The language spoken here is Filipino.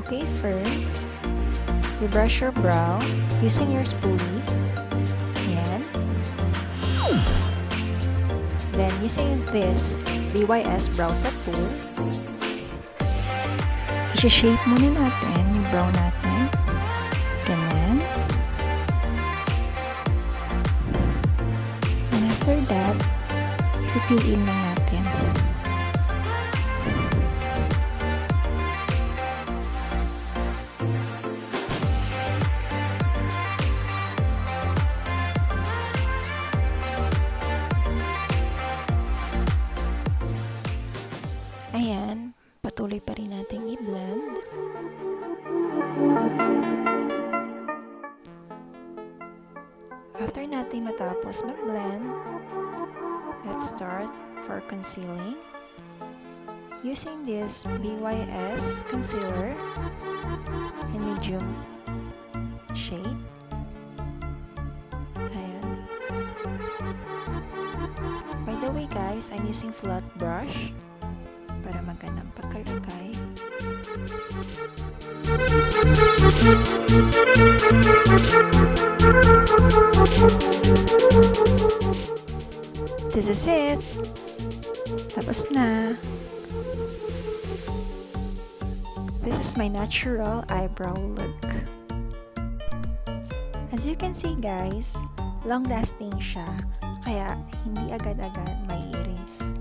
Okay, first, you brush your brow using your spoolie. Ayan. Then, using this BYS Brow Tattoo, i-shape muna natin yung brow natin. Ganyan. And after that, i-fill in lang natin. Ayan, patuloy pa rin natin i-blend. After natin matapos mag-blend, let's start for concealing. Using this BYS concealer in medium shade. Ayan. By the way guys, I'm using flat brush para magandang pagkalagay. This is it. Tapos na. This is my natural eyebrow look. As you can see guys, long-lasting siya, kaya hindi agad-agad may erase.